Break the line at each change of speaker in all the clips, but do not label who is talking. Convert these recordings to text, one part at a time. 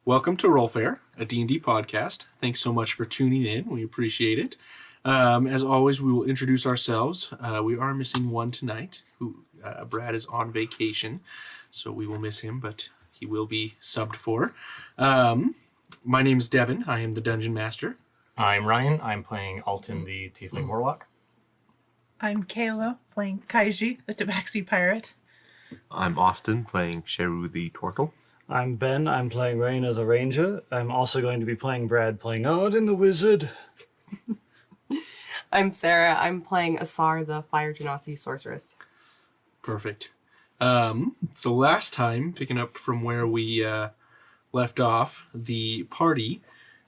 Welcome to RollFare, a D&D podcast. Thanks so much for tuning in. We appreciate it. As always, we will introduce ourselves. We are missing one tonight. Brad is on vacation, so we will miss him, but he will be subbed for. My name is Devin. I am the Dungeon Master.
I'm Ryan. I'm playing Alton, the Tiefling Warlock.
I'm Kayla, playing Kaiji, the Tabaxi Pirate.
I'm Austin, playing Sheru the Tortle.
I'm Ben. I'm playing Rain as a ranger. I'm also going to be playing Brad, playing Odin the Wizard.
I'm Sarah. I'm playing Asar, the Fire Genasi Sorceress.
Perfect. So last time, picking up from where we left off, the party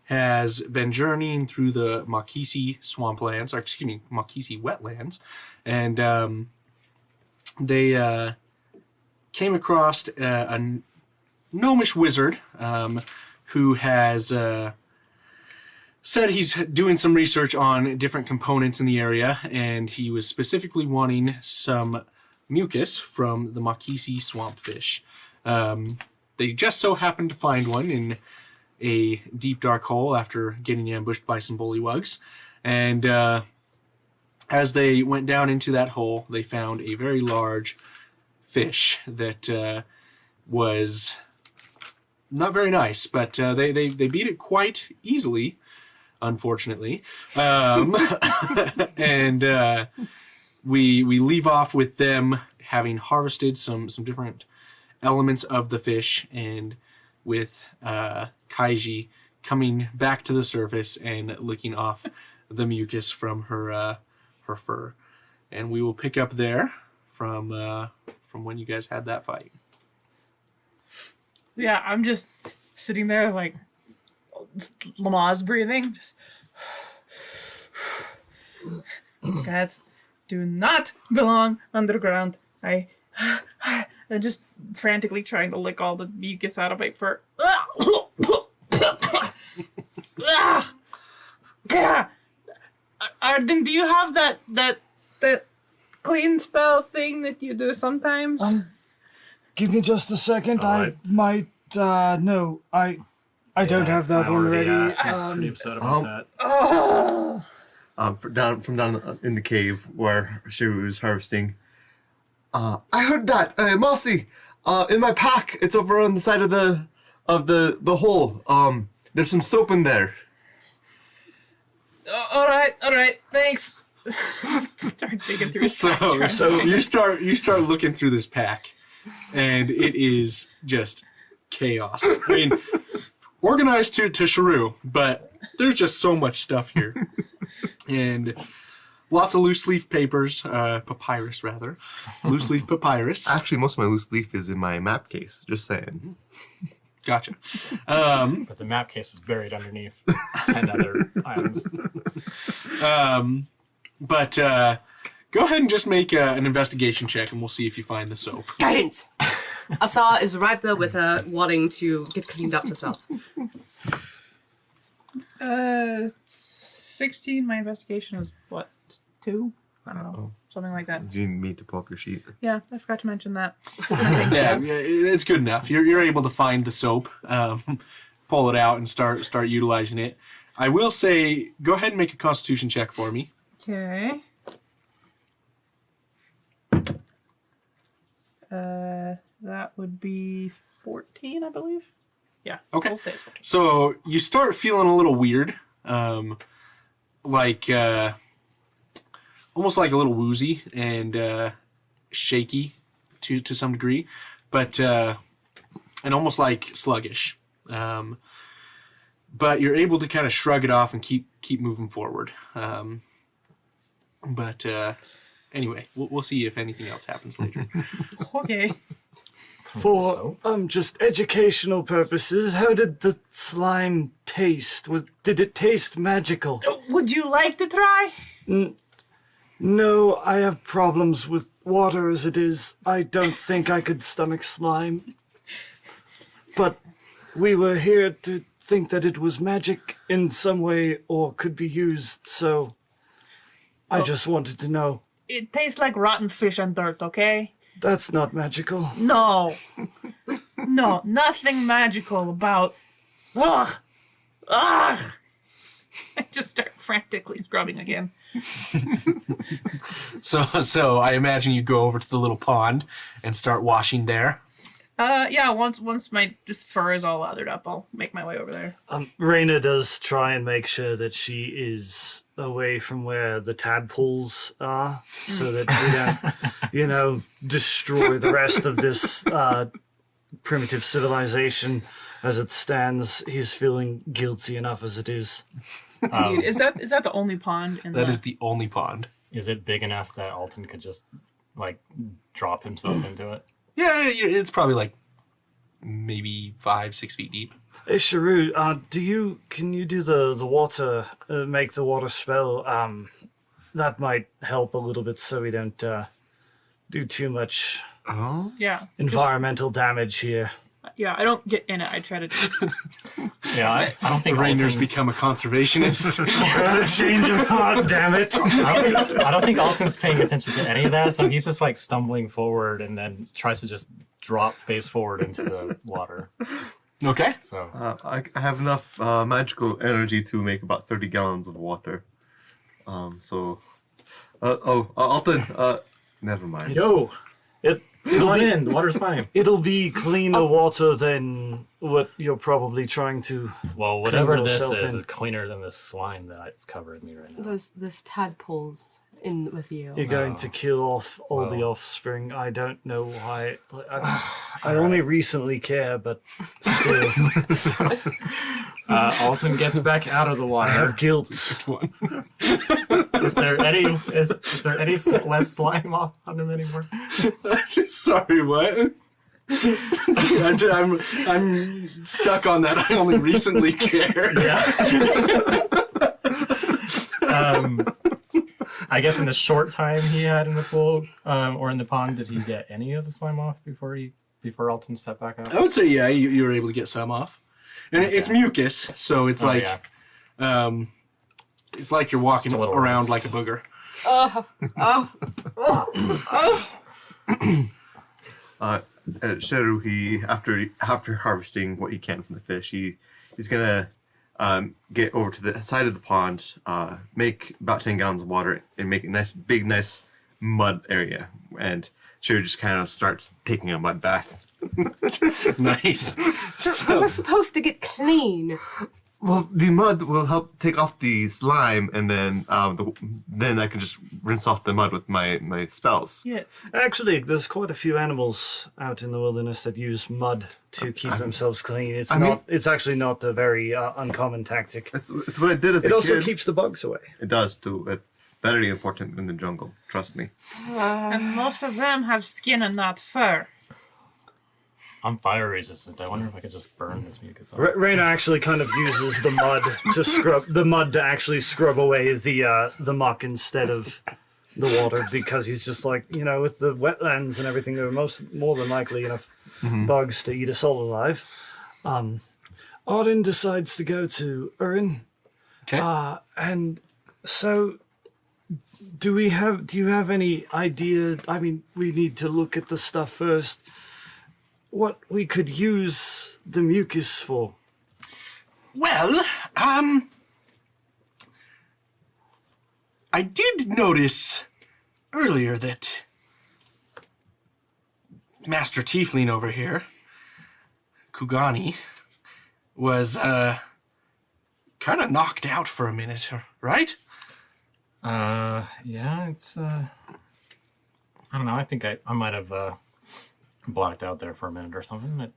has been journeying through the Makisi Makisi wetlands, and they came across a gnomish wizard who has said he's doing some research on different components in the area, and he was specifically wanting some mucus from the Makisi swampfish. They just so happened to find one in a deep dark hole after getting ambushed by some bullywugs, and as they went down into that hole, they found a very large fish that was not very nice, but they beat it quite easily, unfortunately. And we leave off with them having harvested some different elements of the fish, and with Kaiji coming back to the surface and licking off the mucus from her fur. And we will pick up there from when you guys had that fight.
Yeah, I'm just sitting there like Lamaze breathing. Just cats do not belong underground. I'm just frantically trying to lick all the mucus out of my fur. Arden, do you have that clean spell thing that you do sometimes?
Give me just a second. I might. No, I don't have that one ready.
I'm pretty upset about that.
From down in the cave where Sheru was harvesting. I heard that, Mossy. In my pack, it's over on the side of the hole. There's some soap in there.
All right, thanks. Start digging through his pack,
So you start looking through this pack, and it is just chaos. I mean, organized to Sheru, but there's just so much stuff here, and lots of loose leaf papers, papyrus rather, loose leaf papyrus.
Actually, most of my loose leaf is in my map case. Just saying.
Gotcha.
But the map case is buried underneath 10 other items.
But go ahead and just make an investigation check, and we'll see if you find the soap.
Guidance! Asar is right there with her, wanting to get cleaned up herself.
16. My investigation is what, 2? I don't know, something like that.
Do you need me to pull up your sheet?
Yeah, I forgot to mention that.
Yeah, it's good enough. You're able to find the soap, pull it out, and start utilizing it. I will say, go ahead and make a Constitution check for me.
Okay. That would be 14, I believe. Yeah.
Okay.
We'll say it's 14.
So you start feeling a little weird, like almost like a little woozy and shaky to some degree, but and almost like sluggish. But you're able to kind of shrug it off and keep moving forward. But anyway, we'll see if anything else happens later.
Okay.
For just educational purposes, how did the slime taste? Did it taste magical?
Would you like to try?
No, I have problems with water as it is. I don't think I could stomach slime. But we were here to think that it was magic in some way or could be used, so I just wanted to know.
It tastes like rotten fish and dirt, okay?
That's not magical.
No. No, nothing magical about Ugh! Ugh! I just start frantically scrubbing again.
So I imagine you go over to the little pond and start washing there.
Yeah, once my just fur is all lathered up, I'll make my way over there.
Raina does try and make sure that she is away from where the tadpoles are, so that we don't, destroy the rest of this primitive civilization as it stands. He's feeling guilty enough as it is.
Dude, is that the only pond in
That is the only pond.
Is it big enough that Alton could just drop himself into it?
Yeah, it's probably like maybe 5-6 feet deep.
Hey, Sharu, can you do the water, make the water spell? That might help a little bit so we don't do too much
Yeah.
environmental damage here.
Yeah, I don't get in it. I try to.
Yeah, I don't think
Rainer's
Alton's-
become a conservationist.
Change of heart, damn it.
I don't think Alton's paying attention to any of that, so he's just stumbling forward and then tries to just drop face forward into the water.
Okay.
So
I have enough magical energy to make about 30 gallons of water. Alton, never mind.
Yo,
It'll be,
the water's fine.
it'll be cleaner water than what you're probably trying to.
Well, whatever
Clean
this
yourself
is
in.
is cleaner than this slime that's covering me right now.
This tadpoles in with you.
You're going to kill off all the
Well.
offspring. I don't know why. I only recently care, but still,
Alton gets back out of the
I
water.
have guilt.
Is there any less slime on him anymore?
Sorry, what? I'm stuck on that. I only recently cared.
I guess in the short time he had in the pool or in the pond, did he get any of the slime off before Alton stepped back out?
I would say, yeah, you were able to get some off. And it's mucus, so it's it's like you're walking
Just a little
around
rinse.
like a booger.
Sheru, he after harvesting what he can from the fish, he's gonna get over to the side of the pond, make about 10 gallons of water, and make a nice mud area. And Sheru just kind of starts taking a mud bath.
Nice.
We're supposed to get clean.
Well, the mud will help take off the slime, and then then I can just rinse off the mud with my spells.
Yeah.
Actually, there's quite a few animals out in the wilderness that use mud to keep themselves clean. It's It's actually not a very uncommon tactic.
It's what I did as a
It also
kid.
keeps the bugs away.
It does too. It's very important in the jungle. Trust me.
And most of them have skin and not fur.
I'm fire resistant. I wonder if I could just burn this mucus off.
Raina actually kind of uses the mud to actually scrub away the muck instead of the water, because he's just like, with the wetlands and everything, there are more than likely enough bugs to eat us all alive. Arden decides to go to Urin.
Okay.
And so do you have any idea? I mean, we need to look at the stuff first. What we could use the mucus for?
Well, I did notice earlier that Master Tiefling over here, Kugani, was kind of knocked out for a minute, right?
Yeah, it's I don't know. I think I might have blacked out there for a minute or something. I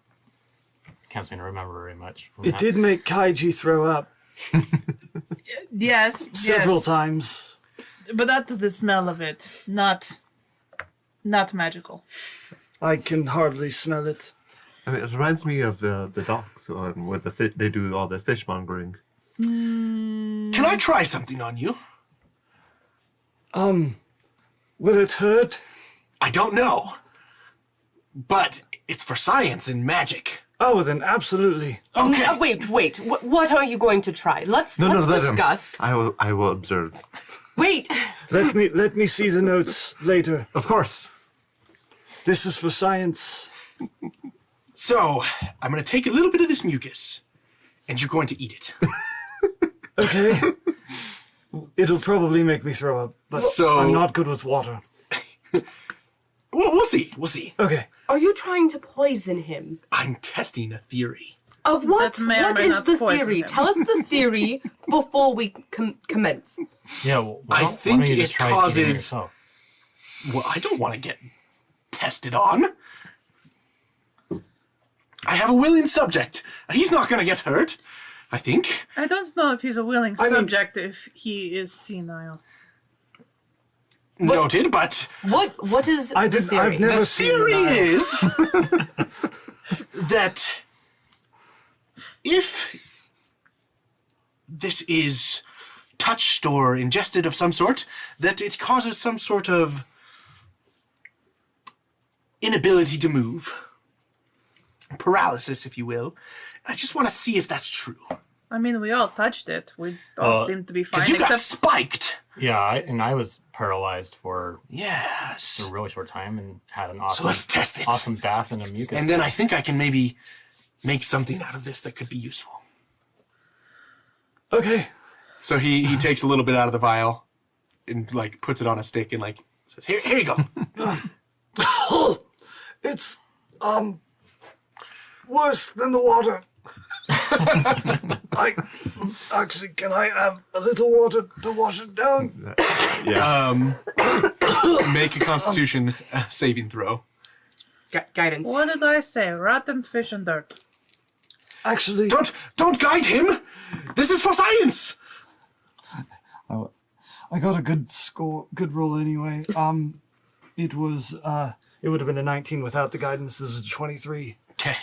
can't seem to remember very much. From
It
that.
did make Kaiji throw up
Yes.
several
yes.
times.
But that's the smell of it, not magical.
I can hardly smell it.
I mean, it reminds me of the docks where they do all the fishmongering.
Can I try something on you?
Will it hurt?
I don't know. But it's for science and magic.
Oh, then absolutely.
Okay.
Wait. What are you going to try? Let's
Let him.
discuss.
I will observe.
Wait.
Let me see the notes later.
Of course.
This is for science.
So, I'm going to take a little bit of this mucus and you're going to eat it.
Okay. It'll probably make me throw up, but
So-
I'm not good with water.
We'll see. We'll see.
Okay.
Are you trying to poison him?
I'm testing a theory.
Of what?
That may or
What
may
is
not
the
poison
theory?
him.
Tell us the theory before we commence.
Yeah, well,
I
why
think
don't you
it
just try eating
causes-
yourself?
Well, I don't want to get tested on. I have a willing subject. He's not going to get hurt, I think.
I don't know if he's a willing
I mean-
subject if he is senile.
Noted, but
What is the theory?
I've never
the
seen
theory
an eye.
is that if this is touched or ingested of some sort, that it causes some sort of inability to move. Paralysis, if you will. I just want to see if that's true.
I mean, we all touched it. We all seem to be fine,
Because you got
except
spiked.
Yeah, I was paralyzed for
Yes.
a really short time and had an
So
awesome,
let's test it.
awesome bath in a mucus.
And then I think I can maybe make something out of this that could be useful.
Okay.
So he takes a little bit out of the vial and like puts it on a stick and like says, "Here you go."
It's worse than the water. Can I have a little water to wash it down?
Make a Constitution saving throw.
Guidance.
what did I say? Rotten fish and dirt.
Actually,
Don't guide him. This is for science.
I got a good score, good roll anyway. It was it would have been a 19 without the guidance. This was a 23.
Okay.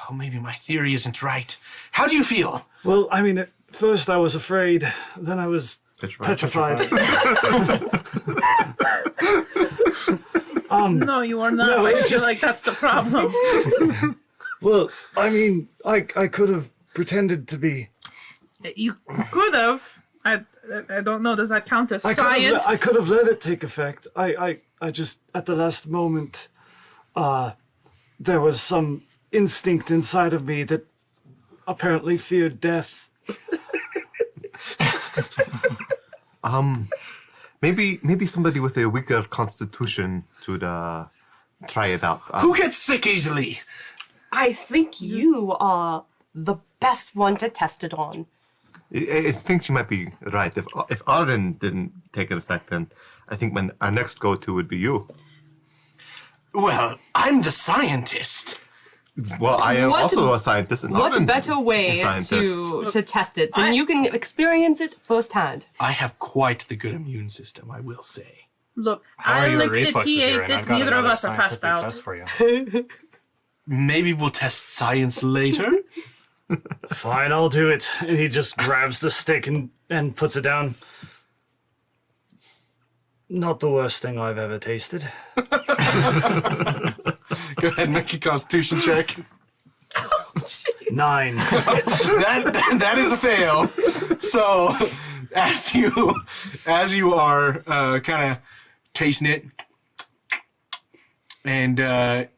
Oh, maybe my theory isn't right. How do you feel?
Well, I mean, at first I was afraid, then I was petrified.
No, you are not.
No,
I
it
feel
just-
like that's the problem.
Well, I mean, I could have pretended to be.
You could have. I don't know. Does that count as science?
I could have let it take effect. I just at the last moment, there was some instinct inside of me that apparently feared death.
Maybe somebody with a weaker constitution should try it out.
Who gets sick easily?
I think you are the best one to test it on.
I think you might be right. If Arden didn't take an effect, then I think our next go-to would be you.
Well, I'm the scientist.
Well, I am
What-
also a scientist. And
What
Arden's
better way
a scientist.
to test it than you can experience it firsthand?
I have quite the good immune system, I will say.
Look,
How
I
are your
licked it.
reflexes
He
here?
ate
And
it.
I've got
Neither of
another
us are passed
scientific
out.
test for you.
Maybe we'll test science later.
Fine, I'll do it. And he just grabs the stick and puts it down. Not the worst thing I've ever tasted.
Go ahead and make a Constitution check.
9.
That is a fail. So as you are kind of tasting it and kind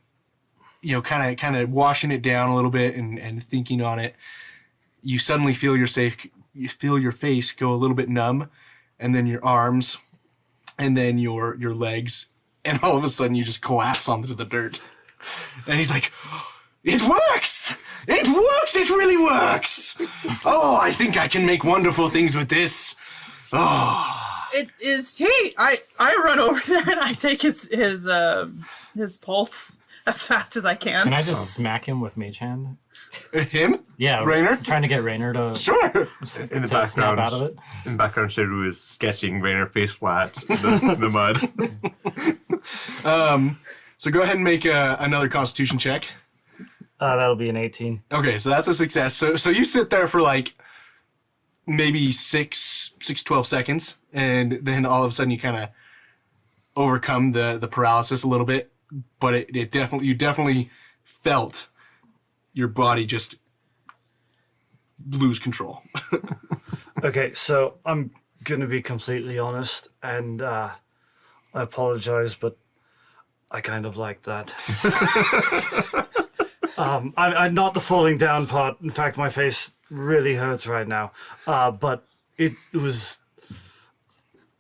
of washing it down a little bit and thinking on it, you suddenly feel your face go a little bit numb, and then your arms, and then your legs, and all of a sudden you just collapse onto the dirt. And he's like, "It works! It works! It really works! Oh, I think I can make wonderful things with this. Oh."
It is he. I run over there and I take his pulse as fast as I can.
Can I just smack him with Mage Hand?
Him?
Yeah,
Rainer?
Trying to get Rainer to,
Sure.
In the
to snap
background,
out of it.
in the background, Sheru is sketching Rainer face flat in the mud.
So go ahead and make another Constitution check.
That'll be an 18.
Okay, so that's a success. So you sit there for like maybe 12 seconds, and then all of a sudden you kind of overcome the paralysis a little bit, but you definitely felt your body just lose control.
Okay, so I'm gonna be completely honest, and I apologize, but I kind of like that. I'm not the falling down part. In fact, my face really hurts right now. But it was,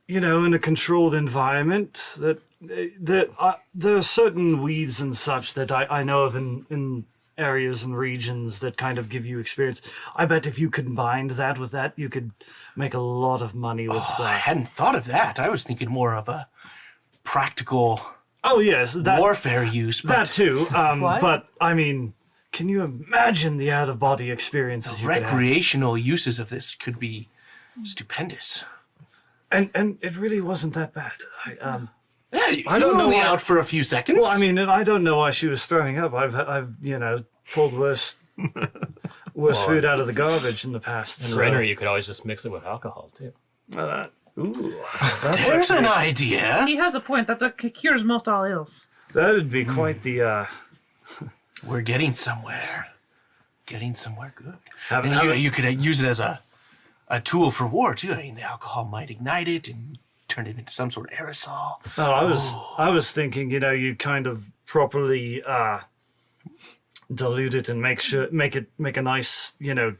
in a controlled environment that there are certain weeds and such that I know of in areas and regions that kind of give you experience. I bet if you combined that with that, you could make a lot of money with
I hadn't thought of that. I was thinking more of a practical
Oh, yes.
warfare use. But
That too.
What?
But, I mean, can you imagine the out-of-body experiences you could have?
recreational uses of this could be stupendous.
And it really wasn't that bad.
Yeah, you
I don't
were
know
only
why-
out for a few seconds.
Well, I mean, and I don't know why she was throwing up. I've pulled worse food out of the garbage in the past.
And
so-
Renner, you could always just mix it with alcohol too.
There's an idea.
He has a point that cures most all ills.
That'd be quite the.
We're getting somewhere. Getting somewhere good.
Have-
And
have-
you could use it as a tool for war too. I mean, the alcohol might ignite it and turn it into some sort of aerosol.
Oh, I was thinking, you kind of properly dilute it and make a nice,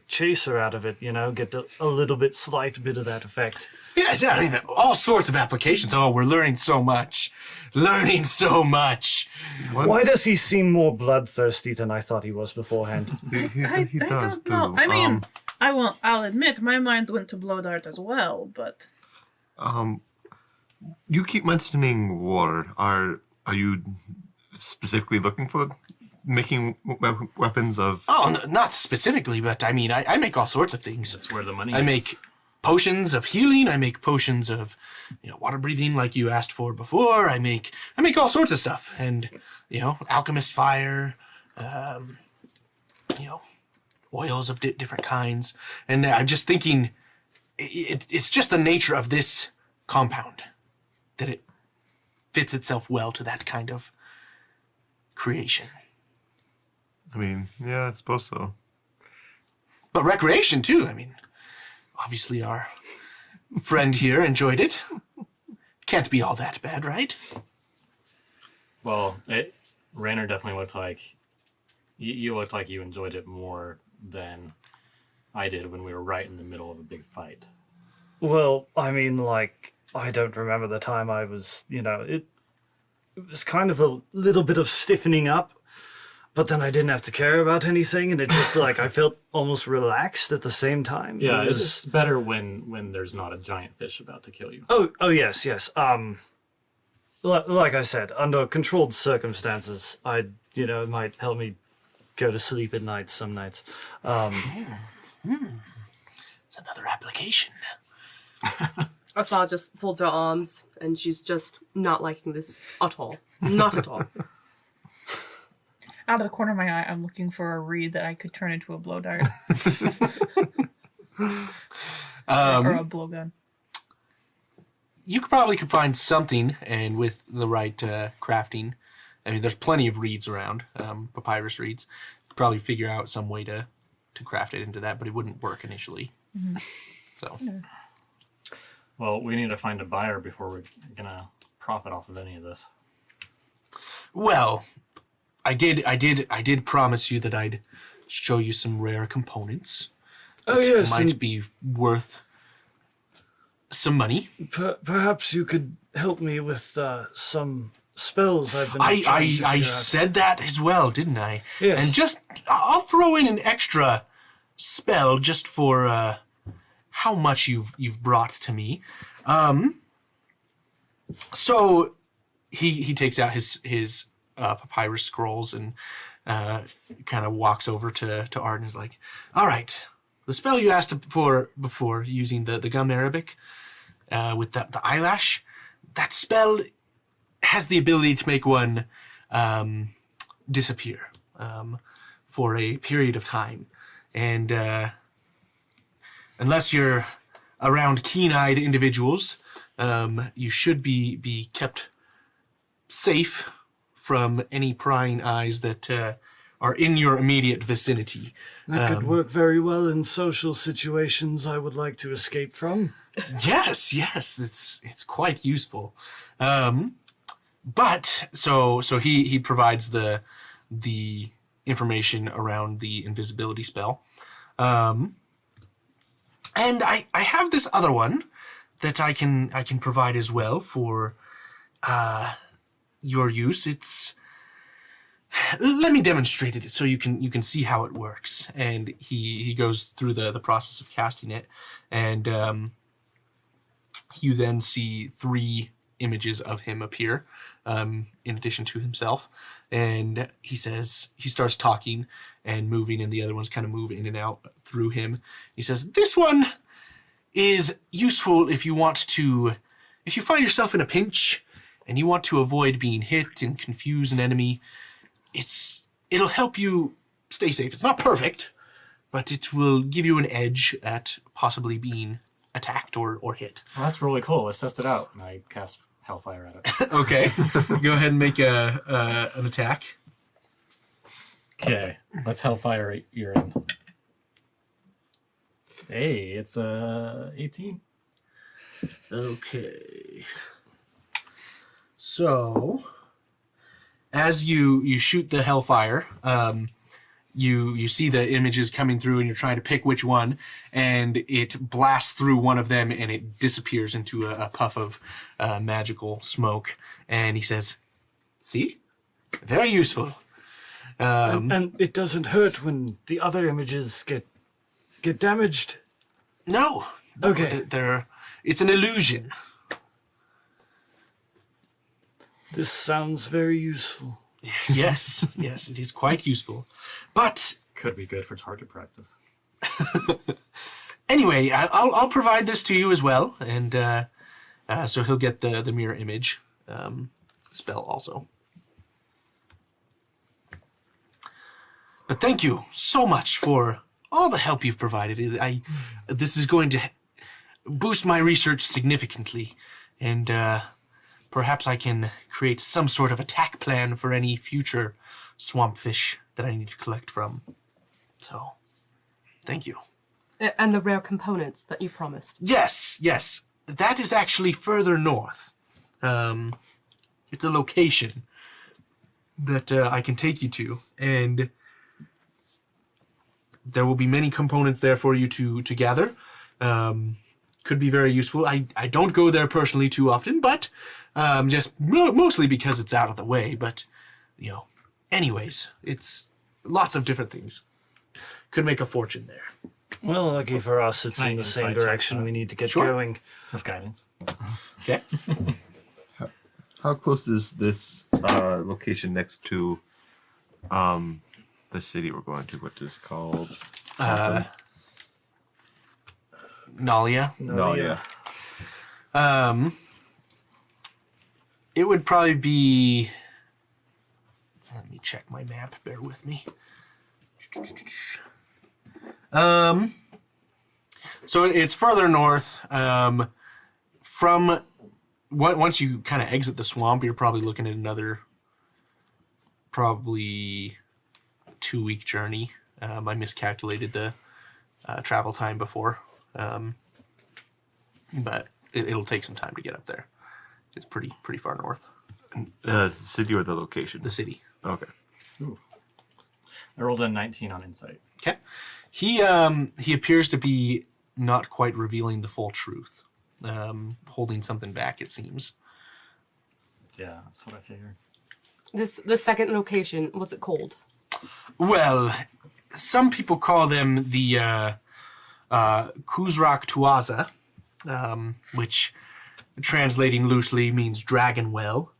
chaser out of it. Get a little bit slight bit of that effect.
Yeah, I mean, all sorts of applications. Oh, we're learning so much. Learning so much.
Why does he seem more bloodthirsty than I thought he was beforehand?
I
does
don't know.
too.
I mean, I'll admit my mind went to blow dart as well, but
You keep mentioning water. Are you specifically looking for making weapons of?
Oh, not specifically, but I mean, I make all sorts of things.
That's where the money
I
is.
make potions of healing. I make potions of, water breathing, like you asked for before. I make all sorts of stuff, and alchemist fire, oils of different kinds. And I'm just thinking, it's just the nature of this compound that it fits itself well to that kind of creation.
I mean, yeah, I suppose so.
But recreation too. I mean, obviously our friend here enjoyed it. Can't be all that bad, right?
Well, Rainer definitely looked like you looked like you enjoyed it more than I did when we were right in the middle of a big fight.
Well, I mean, I don't remember the time I was, it was kind of a little bit of stiffening up, but then I didn't have to care about anything, and it just I felt almost relaxed at the same time.
Yeah,
It was-
it's better when there's not a giant fish about to kill you.
Oh yes. Like I said, under controlled circumstances, it might help me go to sleep at night some nights.
It's another application.
Asa just folds her arms, and she's just not liking this at all. Not at all.
out of the corner of my eye, I'm looking for a reed that I could turn into a blow dart. Or a blowgun.
You could find something, and with the right crafting, I mean, there's plenty of reeds around, papyrus reeds. You could probably figure out some way to craft it into that, but it wouldn't work initially. Mm-hmm. So.
Well, we need to find a buyer before we're gonna profit off of any of this.
Well, I did promise you that I'd show you some rare components.
Oh yes,
Might
and
be worth some money.
perhaps you could help me with some spells I've been. trying to
I
figure out.
said that as well, didn't I?
Yes.
And I'll throw in an extra spell just for how much you've brought to me. So he takes out his papyrus scrolls and kind of walks over to Art and is like, all right, the spell you asked for before, using the gum Arabic with the eyelash, that spell has the ability to make one disappear for a period of time. And unless you're around keen-eyed individuals, you should be kept safe from any prying eyes that are in your immediate vicinity.
That could work very well in social situations I would like to escape from.
Yes, it's quite useful. But so he provides the information around the invisibility spell. And I have this other one that I can provide as well for your use. Let me demonstrate it so you can see how it works. And he goes through the process of casting it, and you then see 3 images of him appear, in addition to himself. And he starts talking and moving, and the other ones kind of move in and out through him. He says, "This one is useful if you find yourself in a pinch and you want to avoid being hit and confuse an enemy. It'll help you stay safe. It's not perfect, but it will give you an edge at possibly being attacked or hit."
Well, that's really cool. Let's test it out. And I cast Hellfire at it.
Okay. Go ahead and make an attack.
Okay, let's Hellfire you're in. Hey, it's 18.
Okay. So, as you shoot the Hellfire, you see the images coming through, and you're trying to pick which one, and it blasts through one of them, and it disappears into a puff of magical smoke. And he says, "See? Very useful."
And it doesn't hurt when the other images get damaged?
No.
Okay.
It's an illusion.
This sounds very useful.
Yes, it is quite useful. But
Could be good for target practice.
anyway, I'll provide this to you as well, and so he'll get the mirror image spell also. But thank you so much for all the help you've provided. This is going to boost my research significantly, and perhaps I can create some sort of attack plan for any future swampfish that I need to collect from. So, thank you.
And the rare components that you promised.
Yes. That is actually further north. It's a location that I can take you to, and there will be many components there for you to gather. Could be very useful. I don't go there personally too often, but just mostly because it's out of the way. But, anyways, it's lots of different things. Could make a fortune there.
Well, lucky for us, it's
Can I
in the same
insight check
direction
that?
we need to get
Sure.
going.
With guidance.
Okay.
How close is this location next to the city we're going to? What is it called?
Nalia.
No, yeah.
It would probably be... Let me check my map. Bear with me. So it's further north. From once you kind of exit the swamp, you're probably looking at another probably 2-week journey. I miscalculated the travel time before, but it'll take some time to get up there. It's pretty far north.
The city or the location?
The city.
Okay.
I rolled a 19 on insight.
Okay. He appears to be not quite revealing the full truth. Holding something back, it seems.
Yeah, that's what I figured.
The second location, what's it called?
Well, some people call them the Kuzrak Tuaza, which translating loosely means dragon well.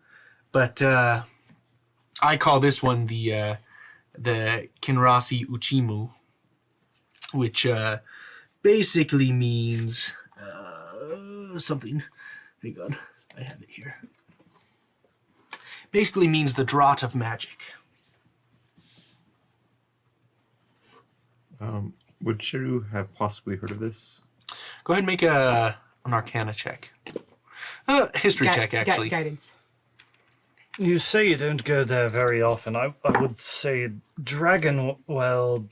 But I call this one the Kinrasi Uchimu, which basically means something. Hang on, I have it here. Basically means the draught of magic.
Would Shiru have possibly heard of this?
Go ahead and make an Arcana check. History check, actually.
Guidance.
You say you don't go there very often. I would say Dragonwell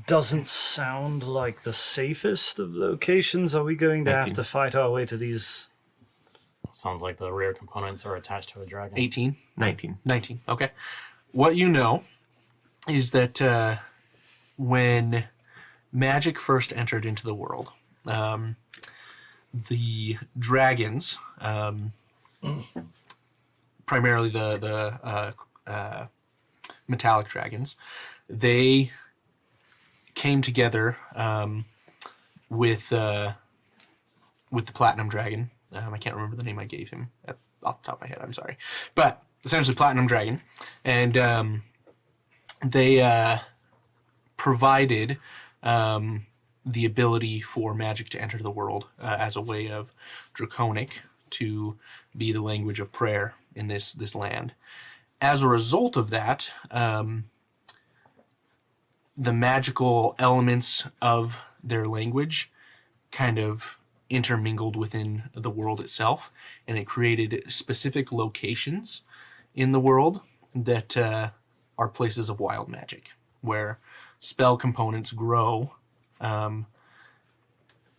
doesn't sound like the safest of locations. Are we going to have to fight our way to these?
Sounds like the rare components are attached to a dragon.
18.
19.
19. Okay. What you know is that when magic first entered into the world, the dragons, primarily the metallic dragons, they came together with the platinum dragon. I can't remember the name I gave him off the top of my head. I'm sorry, but essentially platinum dragon, and they provided the ability for magic to enter the world as a way of draconic to be the language of prayer in this land. As a result of that, the magical elements of their language kind of intermingled within the world itself, and it created specific locations in the world that are places of wild magic, where spell components grow in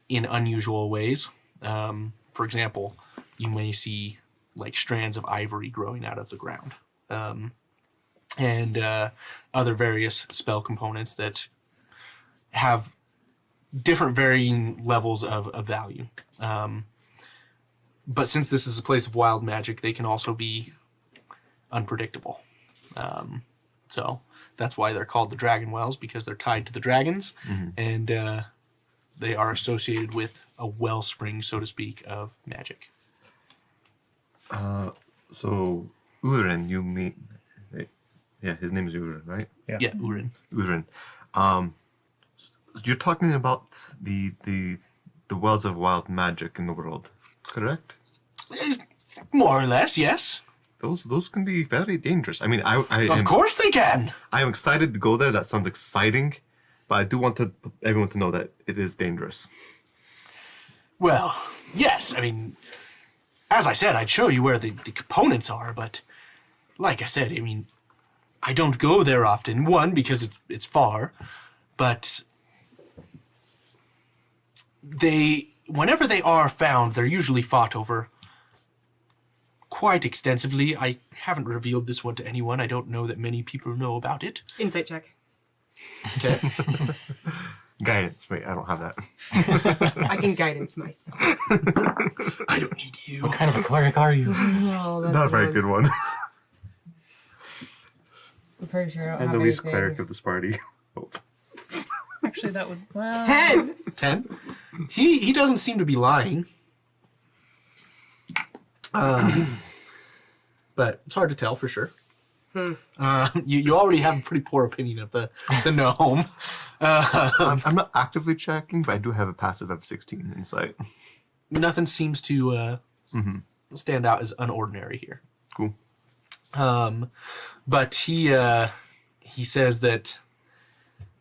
unusual ways. For example, you may see like strands of ivory growing out of the ground, and other various spell components that have different varying levels of value. But since this is a place of wild magic, they can also be unpredictable. So that's why they're called the Dragon Wells, because they're tied to the dragons, and they are associated with a wellspring, so to speak, of magic.
So Uren, you mean? Yeah, his name is Uren, right?
Yeah, Urin.
Uren. You're talking about the wells of wild magic in the world, correct?
More or less, yes.
Those can be very dangerous. I mean,
Of course they can.
I'm excited to go there. That sounds exciting, but I do want everyone to know that it is dangerous.
Well, yes. I mean, as I said, I'd show you where the components are, but like I said, I mean, I don't go there often. One, because it's far, but whenever they are found, they're usually fought over quite extensively. I haven't revealed this one to anyone. I don't know that many people know about it.
Insight check.
Okay.
Guidance. Wait, I don't have that.
I can guidance myself.
I don't need you.
What kind of a cleric are you?
Oh, that's
Not a very good one.
I'm pretty sure I don't
I'm
have
the least
anything.
cleric of this party. Oh.
Actually, that would... Well,
10!
10? He doesn't seem to be lying. But it's hard to tell for sure. You already have a pretty poor opinion of the gnome.
I'm not actively checking, but I do have a passive of 16 insight.
Nothing seems to stand out as unordinary here.
Cool.
But he says that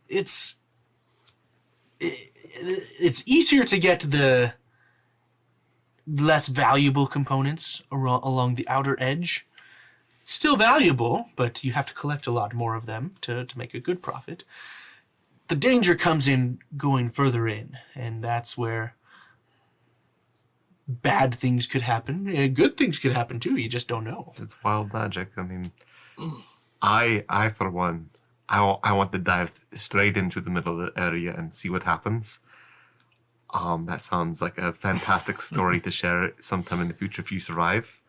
it's easier to get the less valuable components along the outer edge. Still valuable, but you have to collect a lot more of them to make a good profit. The danger comes in going further in, and that's where bad things could happen. Good things could happen too, you just don't know.
It's wild magic. I mean, I for one, I want to dive straight into the middle of the area and see what happens. That sounds like a fantastic story to share sometime in the future if you survive.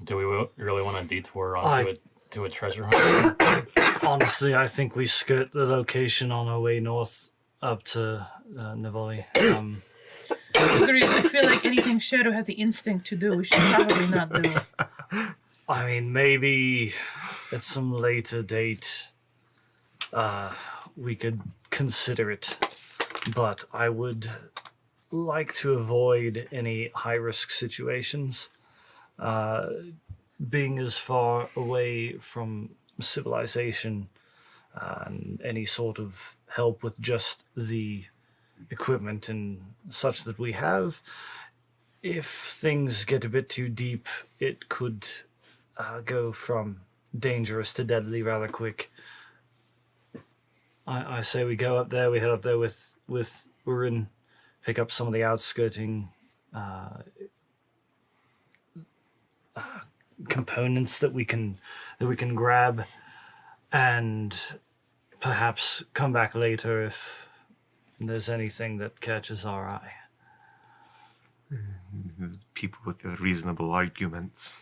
Do we really want to detour onto a treasure hunt?
Honestly, I think we skirt the location on our way north up to Nivoli.
agreed. I feel like anything Shadow has the instinct to do, we should probably not do.
I mean, maybe at some later date, we could consider it. But I would like to avoid any high-risk situations. Being as far away from civilization and any sort of help with just the equipment and such that we have, if things get a bit too deep, it could go from dangerous to deadly rather quick. I say we go up there, we head up there with Urin, pick up some of the outskirting components that we can grab, and perhaps come back later if there's anything that catches our eye.
People with their reasonable arguments.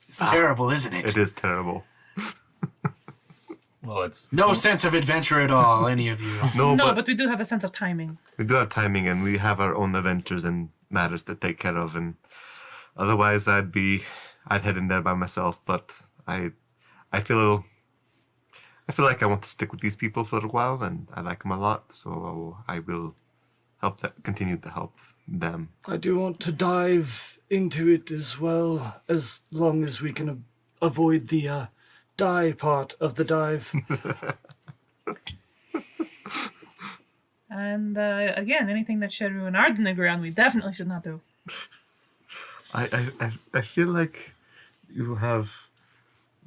It's terrible, isn't it?
It is terrible.
Well, it's
No sense of adventure at all, any of you.
No,
No,
but
but we do have a sense of timing.
we do have timing, and we have our own adventures and matters to take care of. And otherwise, I'd head in there by myself. But I feel like I want to stick with these people for a while, and I like them a lot. So I will continue to help them.
I do want to dive into it as well, as long as we can avoid the die part of the dive.
And again, anything that should ruin Arden the ground, we definitely should not do.
I feel like you have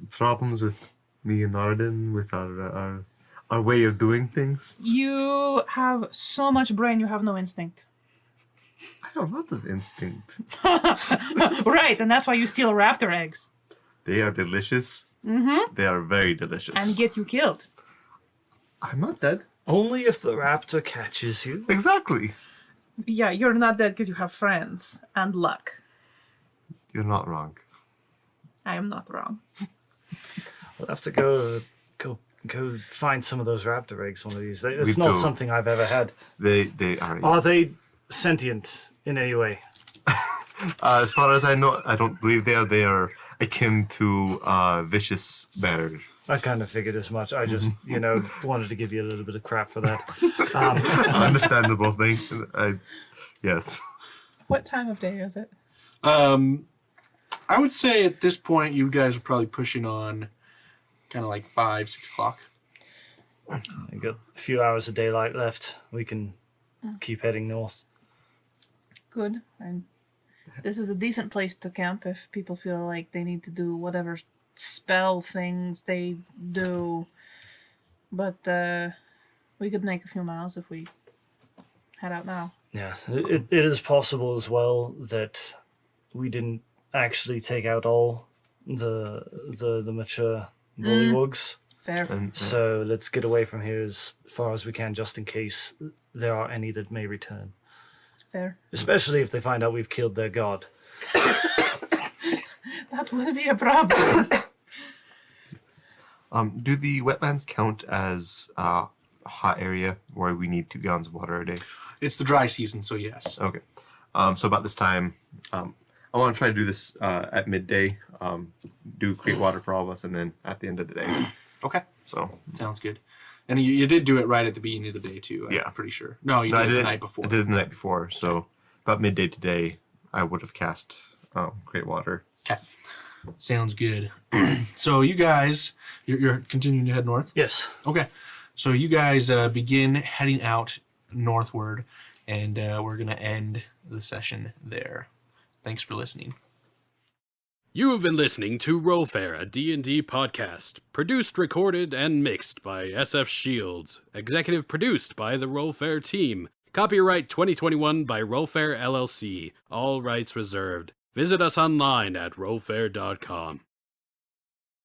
problems with me and Arden, with our way of doing things.
You have so much brain, you have no instinct.
I have lots of instinct.
Right, and that's why you steal raptor eggs.
They are delicious. Mm-hmm. They are very delicious.
And get you killed.
I'm not dead.
Only if the raptor catches you.
Exactly.
Yeah, you're not dead because you have friends and luck.
You're not wrong.
I am not wrong.
We'll have to go find some of those raptor eggs one of these days. It's
We
not
do.
something I've ever had.
They are.
Are they sentient in any way?
As far as I know, I don't believe they are. They are akin to vicious bears.
I kind of figured as much. I just, wanted to give you a little bit of crap for that.
Understandable thing. Yes.
What time of day is it?
I would say at this point, you guys are probably pushing on kind of like 5, 6 o'clock.
I got a few hours of daylight left. We can keep heading north.
Good. And this is a decent place to camp if people feel like they need to do whatever spell things they do. But we could make a few miles if we head out now.
Yeah, it is possible as well that we didn't actually take out all the mature bullywugs.
Fair.
And
So let's get away from here as far as we can, just in case there are any that may return.
Fair.
Especially if they find out we've killed their god.
That would be a problem.
do the wetlands count as a hot area where we need 2 gallons of water a day?
It's the dry season, so yes.
Okay. So about this time, I want to try to do this at midday. Do create water for all of us, and then at the end of the day.
Okay.
So
Sounds good. And you did do it right at the beginning of the day, too.
Yeah.
I'm pretty sure. No, you
No,
did it the night before.
I did it the night before. So about midday today, I would have cast create water.
Okay. Sounds good. So you guys, you're continuing to head north?
Yes.
Okay. So you guys begin heading out northward, and we're going to end the session there. Thanks for listening.
You have been listening to RollFare, a D&D podcast. Produced, recorded, and mixed by SF Shields. Executive produced by the RollFare team. Copyright 2021 by RollFare LLC. All rights reserved. Visit us online at rollfare.com.